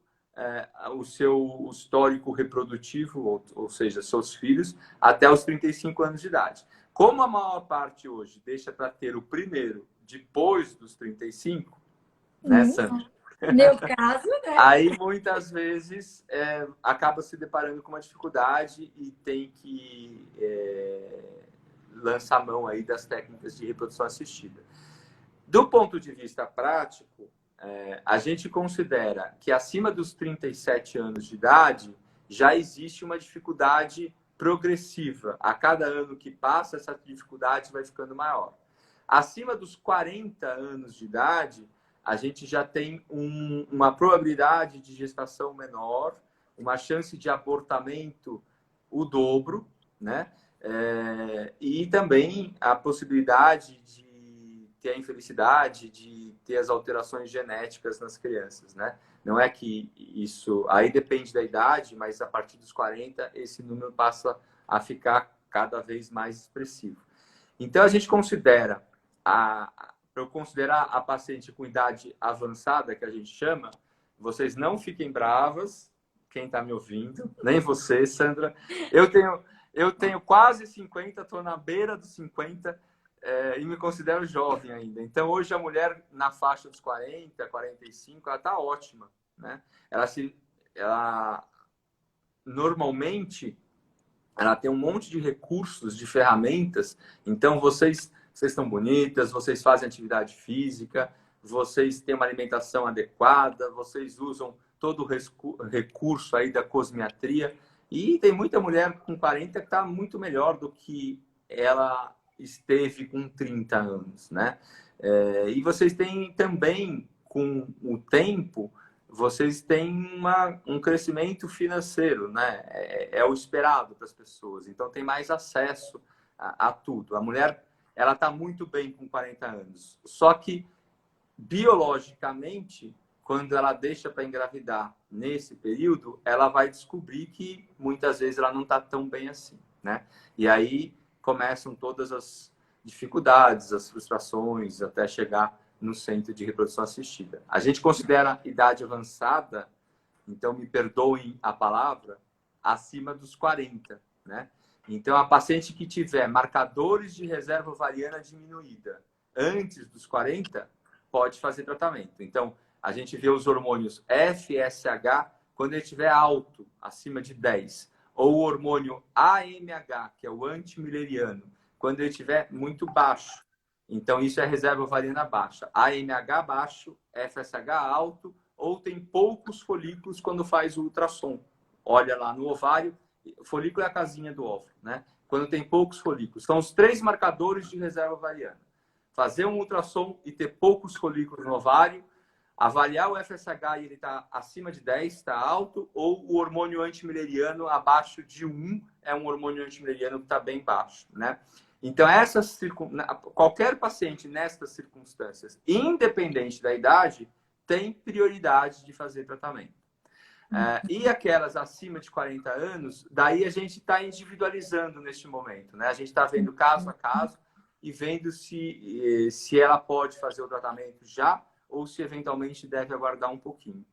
o seu histórico reprodutivo, ou seja, seus filhos, até os 35 anos de idade. Como a maior parte hoje deixa para ter o primeiro depois dos 35, né, Sandra? Meu caso, né? Aí, muitas vezes, acaba se deparando com uma dificuldade e tem que lançar mão aí das técnicas de reprodução assistida. Do ponto de vista prático, a gente considera que acima dos 37 anos de idade já existe uma dificuldade progressiva. A cada ano que passa, essa dificuldade vai ficando maior. Acima dos 40 anos de idade, a gente já tem uma probabilidade de gestação menor, uma chance de abortamento o dobro, né? E também a possibilidade de ter a infelicidade, de ter as alterações genéticas nas crianças, né? Não é que isso... Aí depende da idade, mas a partir dos 40, esse número passa a ficar cada vez mais expressivo. Então, a gente considera... Para eu considerar a paciente com idade avançada, que a gente chama, vocês não fiquem bravas, quem está me ouvindo, nem você, Sandra. Eu tenho quase 50, estou na beira dos 50 e me considero jovem ainda. Então, hoje a mulher na faixa dos 40, 45, ela está ótima, né? Ela normalmente ela tem um monte de recursos, de ferramentas. Então, vocês estão bonitas, vocês fazem atividade física, vocês têm uma alimentação adequada, vocês usam todo o recurso aí da cosmiatria. E tem muita mulher com 40 que está muito melhor do que ela esteve com 30 anos, né? E vocês têm também, com o tempo, vocês têm um crescimento financeiro, né? É o esperado para as pessoas. Então, tem mais acesso a tudo. A mulher, ela está muito bem com 40 anos. Só que, biologicamente, quando ela deixa para engravidar nesse período, ela vai descobrir que, muitas vezes, ela não está tão bem assim, né? E aí começam todas as dificuldades, as frustrações, até chegar no centro de reprodução assistida. A gente considera idade avançada, então me perdoem a palavra, acima dos 40, né? Então, a paciente que tiver marcadores de reserva ovariana diminuída antes dos 40, pode fazer tratamento. Então, a gente vê os hormônios FSH quando ele estiver alto, acima de 10, ou o hormônio AMH, que é o antimileriano, quando ele estiver muito baixo. Então, isso é reserva ovariana baixa. AMH baixo, FSH alto, ou tem poucos folículos quando faz o ultrassom. Olha lá no ovário, folículo é a casinha do óvulo, né? Quando tem poucos folículos. São os 3 marcadores de reserva ovariana. Fazer um ultrassom e ter poucos folículos no ovário, avaliar o FSH e ele está acima de 10, está alto, ou o hormônio antimileriano abaixo de 1 é um hormônio antimileriano que está bem baixo, né? Então, qualquer paciente nestas circunstâncias, independente da idade, tem prioridade de fazer tratamento. E aquelas acima de 40 anos, daí a gente está individualizando neste momento, né? A gente está vendo caso a caso e vendo se ela pode fazer o tratamento já ou se eventualmente deve aguardar um pouquinho.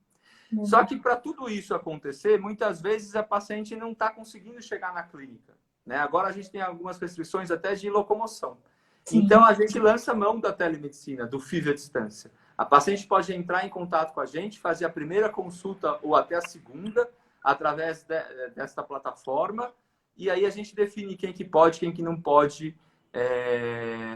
Só que para tudo isso acontecer, muitas vezes a paciente não está conseguindo chegar na clínica, né? Agora a gente tem algumas restrições até de locomoção. Sim. Então a gente lança mão da telemedicina, do FIV à distância. A paciente pode entrar em contato com a gente, fazer a primeira consulta ou até a segunda, através desta plataforma, e aí a gente define quem que pode, quem que não pode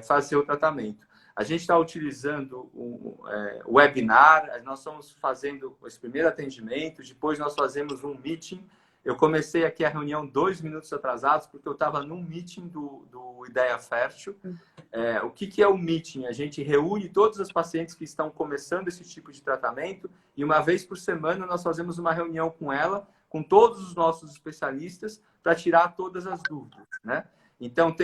fazer o tratamento. A gente está utilizando o webinar, nós estamos fazendo esse primeiro atendimento, depois nós fazemos um meeting. Eu comecei aqui a reunião 2 minutos atrasados, porque eu estava num meeting do Ideia Fértil. O que é o meeting? A gente reúne todos os pacientes que estão começando esse tipo de tratamento e uma vez por semana nós fazemos uma reunião com ela, com todos os nossos especialistas, para tirar todas as dúvidas, né? Então,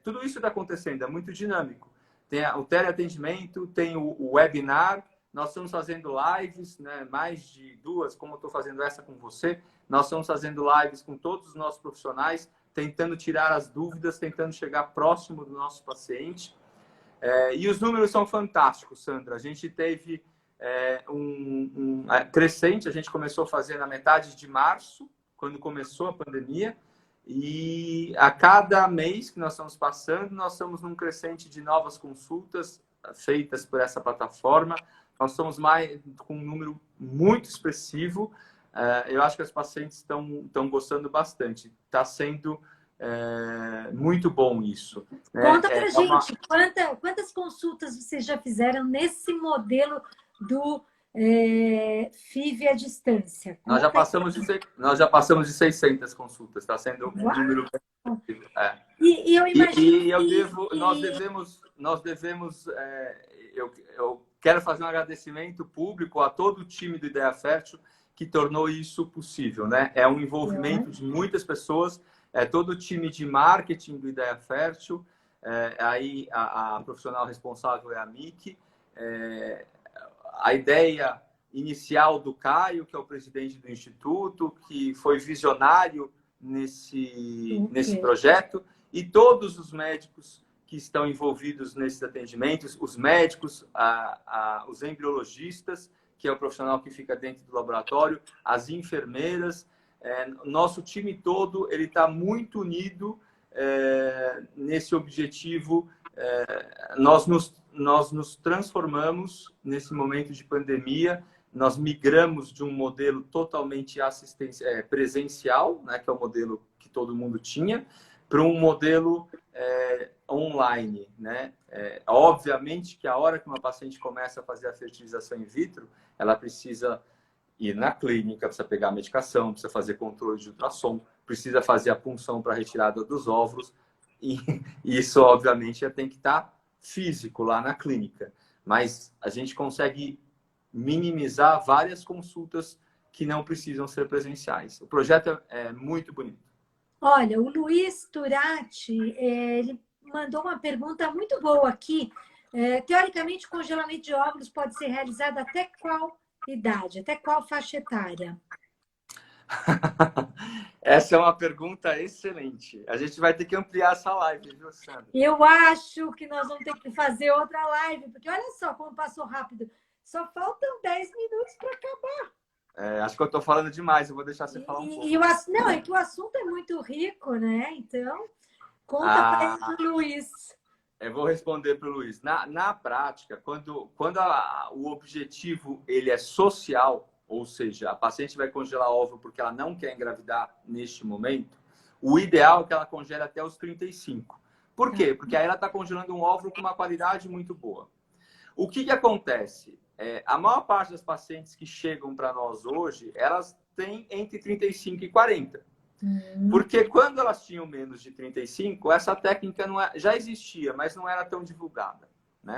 tudo isso está acontecendo, é muito dinâmico. Tem o teleatendimento, tem o webinar, nós estamos fazendo lives, né? Mais de 2, como eu estou fazendo essa com você. Nós estamos fazendo lives com todos os nossos profissionais, tentando tirar as dúvidas, tentando chegar próximo do nosso paciente. E os números são fantásticos, Sandra. A gente teve crescente, a gente começou a fazer na metade de março, quando começou a pandemia, e a cada mês que nós estamos passando, nós estamos num crescente de novas consultas feitas por essa plataforma. Nós estamos com um número muito expressivo. Eu acho que os pacientes estão gostando bastante. Está sendo muito bom isso. Conta pra gente, quantas consultas vocês já fizeram nesse modelo do FIV à distância? Nós já passamos de 600 consultas. Está sendo um número bem. E eu imagino nós devemos eu quero fazer um agradecimento público a todo o time do Ideia Fértil que tornou isso possível, né? É um envolvimento de muitas pessoas, todo o time de marketing do Ideia Fértil, aí a profissional responsável é a Miki, a ideia inicial do Caio, que é o presidente do Instituto, que foi visionário nesse projeto, e todos os médicos que estão envolvidos nesses atendimentos, os médicos, os embriologistas, que é o profissional que fica dentro do laboratório, as enfermeiras, Nosso time todo ele está muito unido nesse objetivo. Nós nos transformamos nesse momento de pandemia. Nós migramos de um modelo totalmente presencial, né, que é o modelo que todo mundo tinha, para um modelo online, né? Obviamente que a hora que uma paciente começa a fazer a fertilização in vitro, ela precisa ir na clínica, precisa pegar a medicação, precisa fazer controle de ultrassom, precisa fazer a punção para a retirada dos óvulos, e isso, obviamente, tem que estar físico lá na clínica. Mas a gente consegue minimizar várias consultas que não precisam ser presenciais. O projeto é muito bonito. Olha, o Luiz Turati, ele mandou uma pergunta muito boa aqui. Teoricamente, o congelamento de óvulos pode ser realizado até qual idade? Até qual faixa etária? Essa é uma pergunta excelente. A gente vai ter que ampliar essa live, viu, Sandra? Eu acho que nós vamos ter que fazer outra live, porque olha só como passou rápido. Só faltam 10 minutos para acabar. Acho que eu estou falando demais, eu vou deixar você falar um pouco. Não, é que o assunto é muito rico, né? Então, conta para ele, Luiz. Eu vou responder para o Luiz. Na prática, quando o objetivo ele é social, ou seja, a paciente vai congelar óvulo porque ela não quer engravidar neste momento, o ideal é que ela congele até os 35. Por quê? Porque aí ela está congelando um óvulo com uma qualidade muito boa. O que acontece? A maior parte das pacientes que chegam para nós hoje, elas têm entre 35 e 40. Porque quando elas tinham menos de 35, essa técnica já existia, mas não era tão divulgada, né?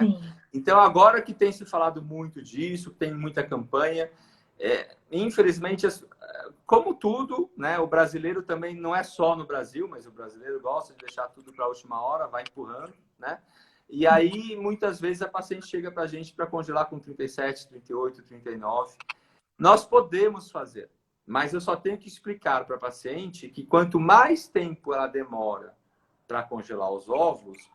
Então, agora que tem se falado muito disso, tem muita campanha, infelizmente, como tudo, né, o brasileiro também não é só no Brasil, mas o brasileiro gosta de deixar tudo para a última hora, vai empurrando, né? E aí, muitas vezes, a paciente chega para a gente para congelar com 37, 38, 39. Nós podemos fazer, mas eu só tenho que explicar para a paciente que quanto mais tempo ela demora para congelar os óvulos,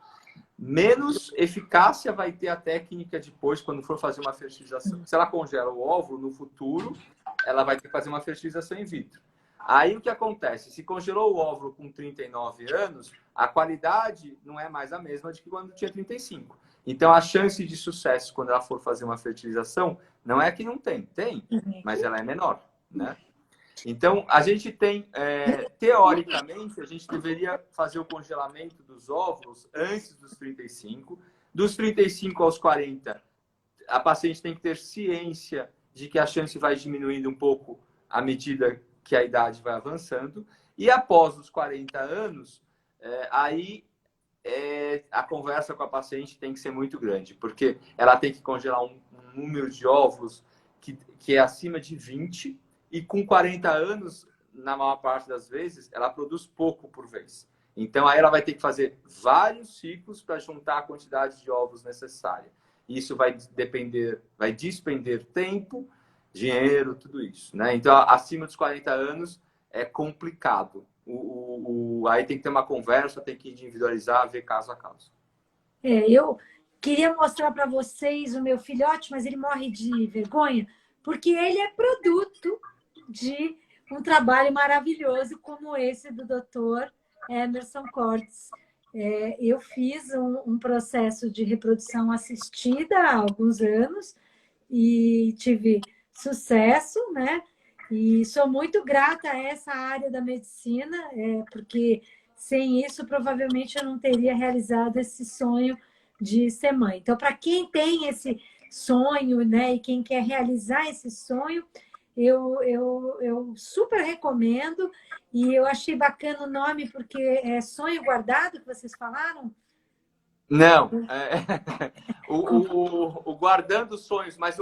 menos eficácia vai ter a técnica depois, quando for fazer uma fertilização. Se ela congela o óvulo, no futuro, ela vai ter que fazer uma fertilização in vitro. Aí o que acontece? Se congelou o óvulo com 39 anos, a qualidade não é mais a mesma de que quando tinha 35. Então, a chance de sucesso quando ela for fazer uma fertilização, não é que não tem, mas ela é menor, né? Então, a gente tem, teoricamente, a gente deveria fazer o congelamento dos óvulos antes dos 35. Dos 35 aos 40, a paciente tem que ter ciência de que a chance vai diminuindo um pouco à medida que a idade vai avançando. E após os 40 anos, a conversa com a paciente tem que ser muito grande, porque ela tem que congelar um número de óvulos que é acima de 20, e com 40 anos, na maior parte das vezes, ela produz pouco por vez. Então, aí ela vai ter que fazer vários ciclos para juntar a quantidade de óvulos necessária. Isso vai despender tempo, dinheiro, tudo isso, né? Então, acima dos 40 anos é complicado. Aí tem que ter uma conversa, tem que individualizar, ver caso a caso. Eu queria mostrar para vocês o meu filhote, mas ele morre de vergonha, porque ele é produto de um trabalho maravilhoso como esse do Dr. Emerson Cortes. Eu fiz um processo de reprodução assistida há alguns anos e tive sucesso, né? E sou muito grata a essa área da medicina, porque sem isso provavelmente eu não teria realizado esse sonho de ser mãe. Então, para quem tem esse sonho, né, e quem quer realizar esse sonho, eu super recomendo. E eu achei bacana o nome, porque é Sonho Guardado, que vocês falaram? Não, o Guardando Sonhos, mas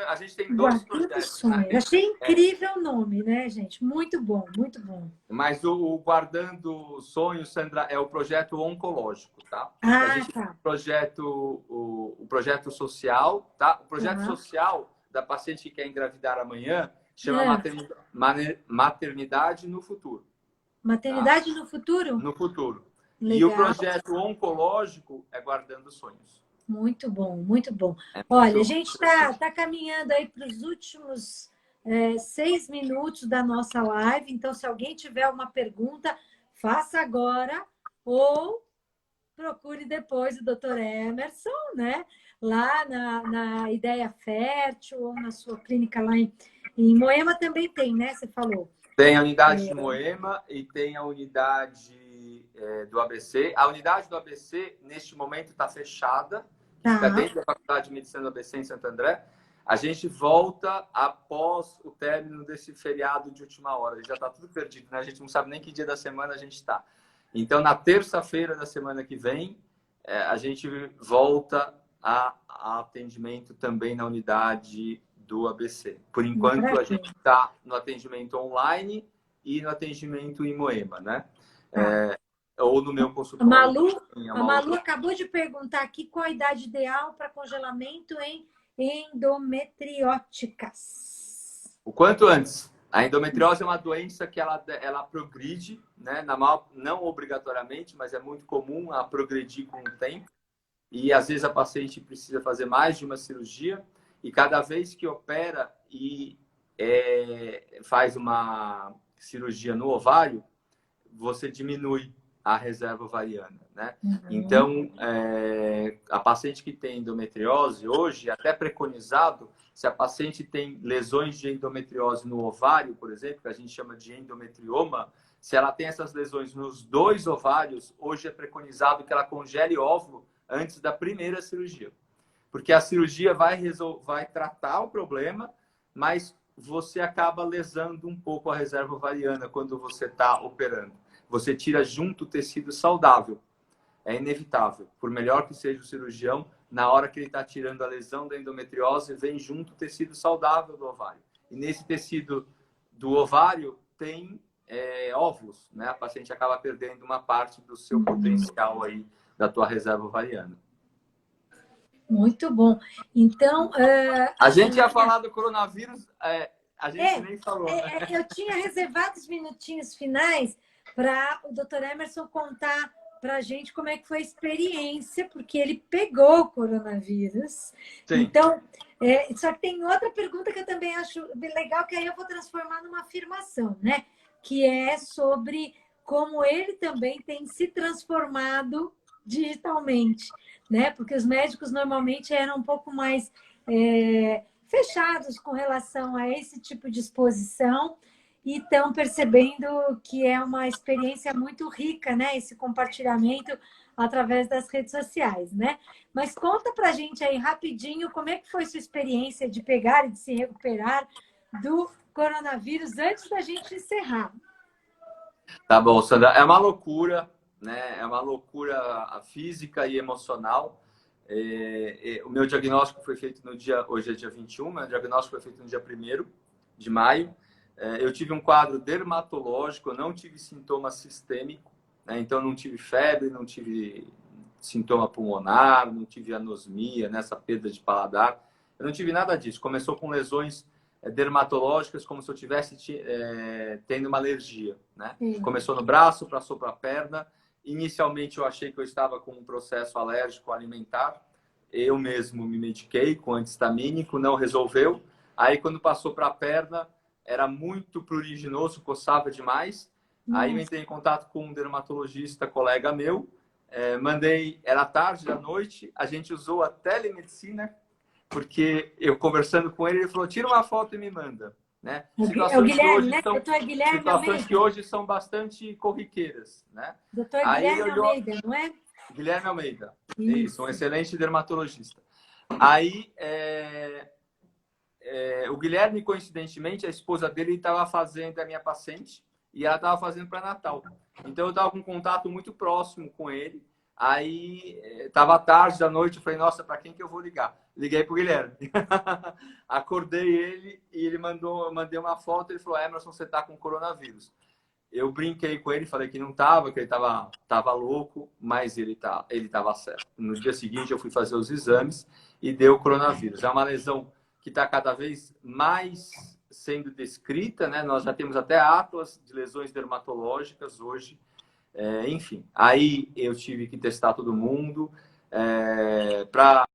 a gente tem dois projetos. Sonhos. Achei incrível o nome, né, gente? Muito bom, muito bom. Mas o Guardando Sonhos, Sandra, é o projeto oncológico, tá? Ah, a gente tá. Tem o projeto social, tá? O projeto social da paciente que quer engravidar amanhã chama Maternidade no Futuro. Maternidade no Futuro? No futuro. Legal. E o projeto oncológico é Guardando Sonhos. Muito bom, muito bom. Olha, a gente está caminhando aí para os últimos 6 minutos da nossa live. Então, se alguém tiver uma pergunta, faça agora ou procure depois o Dr. Emerson, né? Lá na Ideia Fértil ou na sua clínica lá em Moema também tem, né? Você falou. Tem a unidade de Moema e tem a unidade do ABC. A unidade do ABC, neste momento, está fechada. Fica dentro da Faculdade de Medicina do ABC em Santo André. A gente volta após o término desse feriado de última hora. Já está tudo perdido, né? A gente não sabe nem que dia da semana a gente está. Então, na terça-feira da semana que vem, a gente volta a atendimento também na unidade do ABC. Por enquanto, a gente está no atendimento online e no atendimento em Moema, né? Ou no meu consultório. A Malu acabou de perguntar aqui qual a idade ideal para congelamento em endometrióticas. O quanto antes. A endometriose é uma doença que ela progride, né? Não obrigatoriamente, mas é muito comum a progredir com o tempo. E às vezes a paciente precisa fazer mais de uma cirurgia. E cada vez que opera e faz uma cirurgia no ovário, você diminui a reserva ovariana, né? Então, a paciente que tem endometriose, hoje, é até preconizado, se a paciente tem lesões de endometriose no ovário, por exemplo, que a gente chama de endometrioma, se ela tem essas lesões nos 2 ovários, hoje é preconizado que ela congele óvulo antes da primeira cirurgia. Porque a cirurgia vai tratar o problema, mas você acaba lesando um pouco a reserva ovariana quando você está operando. Você tira junto o tecido saudável. É inevitável. Por melhor que seja o cirurgião, na hora que ele está tirando a lesão da endometriose, vem junto o tecido saudável do ovário. E nesse tecido do ovário tem óvulos, né? A paciente acaba perdendo uma parte do seu potencial aí, da tua reserva ovariana. Muito bom. Então... a gente ia falar do coronavírus, a gente nem falou. Né? Eu tinha reservado os minutinhos finais para o Dr. Emerson contar para a gente como é que foi a experiência, porque ele pegou o coronavírus. Sim. Então, só que tem outra pergunta que eu também acho legal, que aí eu vou transformar numa afirmação, né? Que é sobre como ele também tem se transformado digitalmente, né? Porque os médicos normalmente eram um pouco mais fechados com relação a esse tipo de exposição e estão percebendo que é uma experiência muito rica, né? Esse compartilhamento através das redes sociais, né? Mas conta pra gente aí rapidinho como é que foi sua experiência de pegar e de se recuperar do coronavírus antes da gente encerrar. Tá bom, Sandra. É uma loucura, né? É uma loucura física e emocional. O meu diagnóstico foi feito no dia... Hoje é dia 21, meu diagnóstico foi feito no dia 1º de maio. Eu tive um quadro dermatológico, eu não tive sintoma sistêmico, né? Então não tive febre, não tive sintoma pulmonar, não tive anosmia, nessa perda de paladar. Eu não tive nada disso. Começou com lesões dermatológicas, como se eu tivesse tendo uma alergia, né? Começou no braço, passou para a perna. Inicialmente eu achei que eu estava com um processo alérgico alimentar. Eu mesmo me mediquei com anti-histamínico, não resolveu. Aí quando passou para a perna, era muito pruriginoso, coçava demais. Aí eu entrei em contato com um dermatologista, colega meu. Era tarde da noite, a gente usou a telemedicina, porque eu conversando com ele, ele falou, tira uma foto e me manda. Né? Situações que hoje são bastante corriqueiras. Né? Doutor Guilherme Almeida, não é? Guilherme Almeida, isso, um excelente dermatologista. Aí... o Guilherme, coincidentemente, a esposa dele estava fazendo a minha paciente e ela estava fazendo para Natal. Então, eu estava com um contato muito próximo com ele. Aí, estava tarde da noite, eu falei, nossa, para quem que eu vou ligar? Liguei para o Guilherme. Acordei ele e ele mandei uma foto. Ele falou, Emerson, você está com coronavírus. Eu brinquei com ele, falei que não estava, que ele estava louco, mas ele estava certo. No dia seguinte, eu fui fazer os exames e deu coronavírus. É uma lesão que está cada vez mais sendo descrita, né? Nós já temos até atlas de lesões dermatológicas hoje. Enfim, aí eu tive que testar todo mundo para